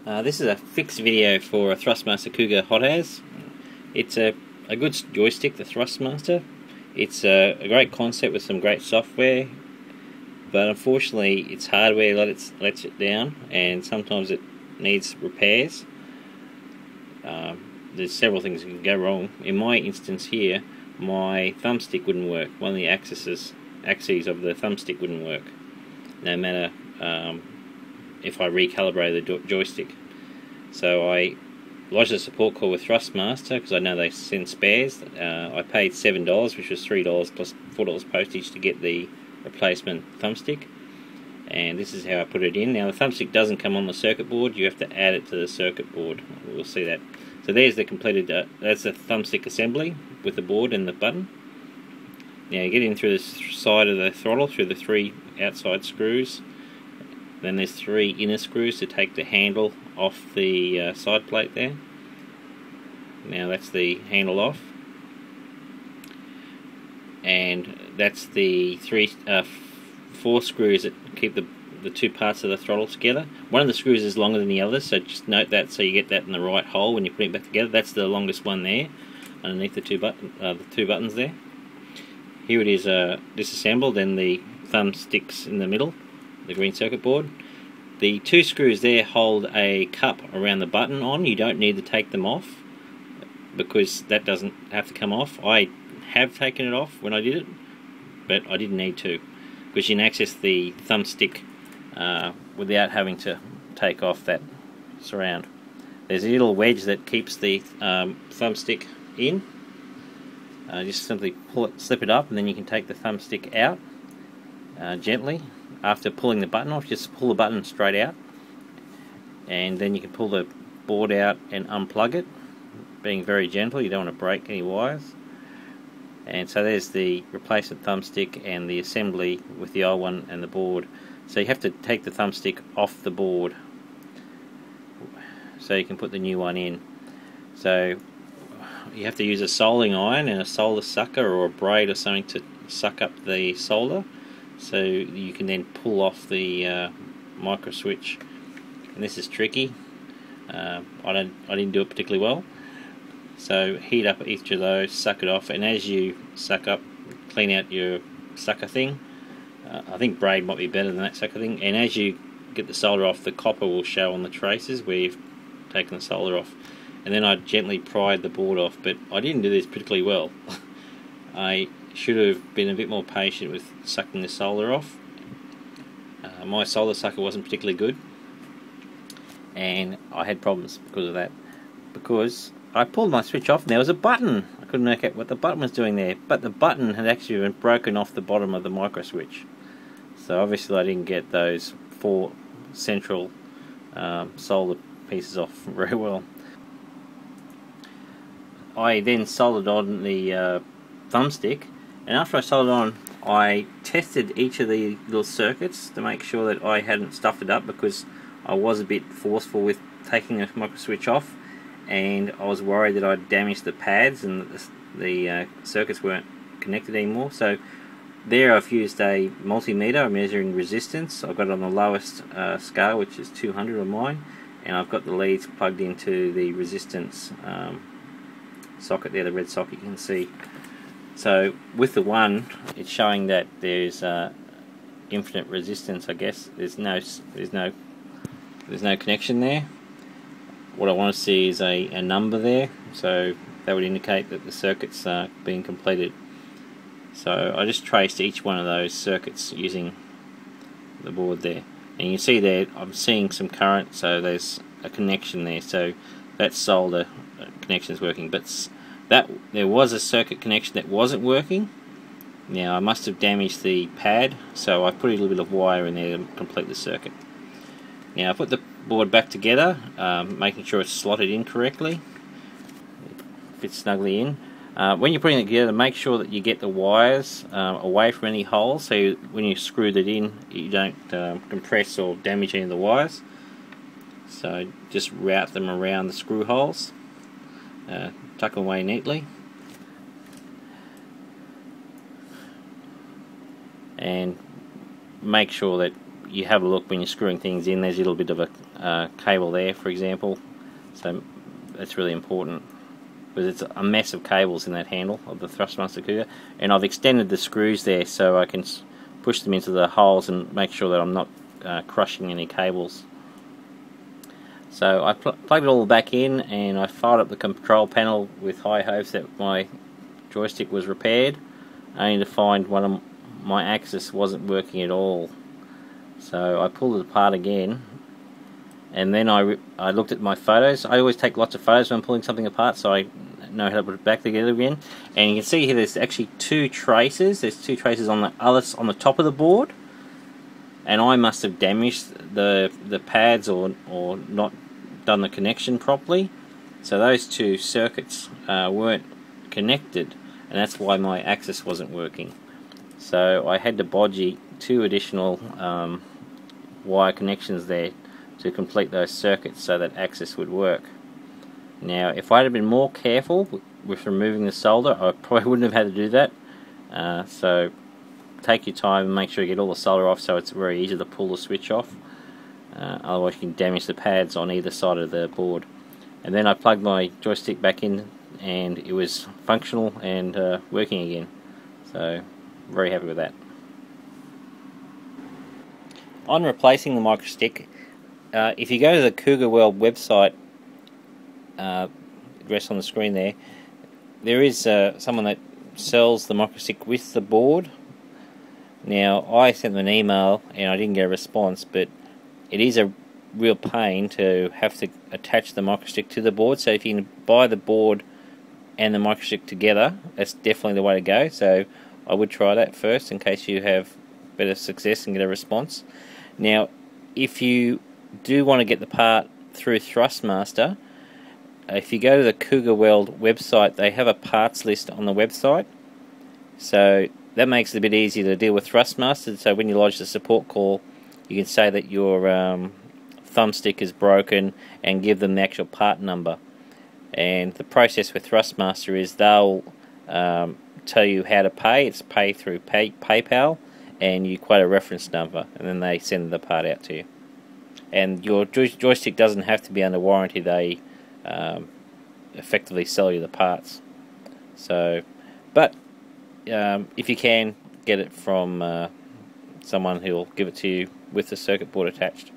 This is a fixed video for a Thrustmaster Cougar HOTAS. It's a good joystick, the Thrustmaster. It's a great concept with some great software, but unfortunately its hardware lets it down, and sometimes it needs repairs. There's several things that can go wrong. In my instance here, my thumbstick wouldn't work. One of the axes of the thumbstick wouldn't work, no matter if I recalibrated the joystick. So I lodged a support call with Thrustmaster because I know they send spares. I paid $7, which was $3 plus $4 postage to get the replacement thumbstick, and this is how I put it in. Now the thumbstick doesn't come on the circuit board, you have to add it to the circuit board. We'll see that. So there's the completed, that's the thumbstick assembly with the board and the button. Now you get in through the side of the throttle through the 3 outside screws. Then there's 3 inner screws to take the handle off the side plate there. Now that's the handle off, and that's the 4 screws that keep the 2 parts of the throttle together. One of the screws is longer than the other, so just note that so you get that in the right hole when you put it back together. That's the longest one there, underneath the two buttons there. Here it is disassembled, and the thumbsticks in the middle, the green circuit board. The 2 screws there hold a cup around the button on. You don't need to take them off because that doesn't have to come off. I have taken it off when I did it, but I didn't need to, because you can access the thumbstick without having to take off that surround. There's a little wedge that keeps the thumbstick in. Just simply slip it up, and then you can take the thumbstick out gently. After pulling the button off, just pull the button straight out, and then you can pull the board out and unplug it, being very gentle. You don't want to break any wires. And so there's the replacement thumbstick and the assembly with the old one and the board. So you have to take the thumbstick off the board so you can put the new one in. So you have to use a soldering iron and a solder sucker or a braid or something to suck up the solder, so you can then pull off the micro switch. And this is tricky. I didn't do it particularly well. So heat up each of those, suck it off, and as you suck up, clean out your sucker thing. I think braid might be better than that sucker thing. And as you get the solder off, the copper will show on the traces where you've taken the solder off. And then I gently pried the board off, but I didn't do this particularly well. I should have been a bit more patient with sucking the solder off. My solder sucker wasn't particularly good, and I had problems because of that. Because I pulled my switch off and there was a button. I couldn't work out what the button was doing there, but the button had actually been broken off the bottom of the micro switch. So obviously I didn't get those 4 central solder pieces off very well. I then soldered on the thumbstick, and after I soldered on, I tested each of the little circuits to make sure that I hadn't stuffed it up, because I was a bit forceful with taking the micro switch off, and I was worried that I'd damaged the pads and the circuits weren't connected anymore. So there I've used a multimeter measuring resistance. I've got it on the lowest scale, which is 200 on mine, and I've got the leads plugged into the resistance socket there, the red socket you can see. So with the one, it's showing that there's infinite resistance. I guess there's no connection there. What I want to see is a number there, so that would indicate that the circuit's being completed. So I just traced each one of those circuits using the board there, and you can see there I'm seeing some current, so there's a connection there. So that solder connection is working, but there was a circuit connection that wasn't working. Now I must have damaged the pad, so I put a little bit of wire in there to complete the circuit. Now I put the board back together, making sure it's slotted in correctly, fits snugly in. When you're putting it together, make sure that you get the wires away from any holes, so when you screw that in, you don't compress or damage any of the wires. So just route them around the screw holes, tuck them away neatly, and make sure that you have a look when you're screwing things in. There's a little bit of a cable there, for example, so that's really important, because it's a mess of cables in that handle of the Thrustmaster Cougar. And I've extended the screws there so I can push them into the holes and make sure that I'm not crushing any cables. So I plugged it all back in, and I fired up the control panel with high hopes that my joystick was repaired, only to find one of my axis wasn't working at all. So I pulled it apart again, and then I looked at my photos. I always take lots of photos when I'm pulling something apart, so I know how to put it back together again. And you can see here there's actually two traces. There's two traces on the top of the board, and I must have damaged the pads or not done the connection properly. So those two circuits weren't connected, and that's why my axis wasn't working. So I had to bodgy two additional wire connections there to complete those circuits so that axis would work. Now, if I'd have been more careful with removing the solder, I probably wouldn't have had to do that. So take your time and make sure you get all the solder off, so it's very easy to pull the switch off. Otherwise you can damage the pads on either side of the board. And then I plugged my joystick back in, and it was functional and working again. So very happy with that. On replacing the microstick, if you go to the Cougar World website, address on the screen there is someone that sells the microstick with the board. Now, I sent them an email and I didn't get a response, but it is a real pain to have to attach the microstick to the board. So if you can buy the board and the microstick together, that's definitely the way to go. So I would try that first in case you have better success and get a response. Now, if you do want to get the part through Thrustmaster, if you go to the Cougar World website, they have a parts list on the website. So that makes it a bit easier to deal with Thrustmaster. So when you lodge the support call, you can say that your thumbstick is broken and give them the actual part number. And the process with Thrustmaster is they'll tell you how to pay. It's pay through PayPal, and you quote a reference number, and then they send the part out to you. And your joystick doesn't have to be under warranty. They effectively sell you the parts. So, but if you can, get it from someone who'll give it to you with the circuit board attached.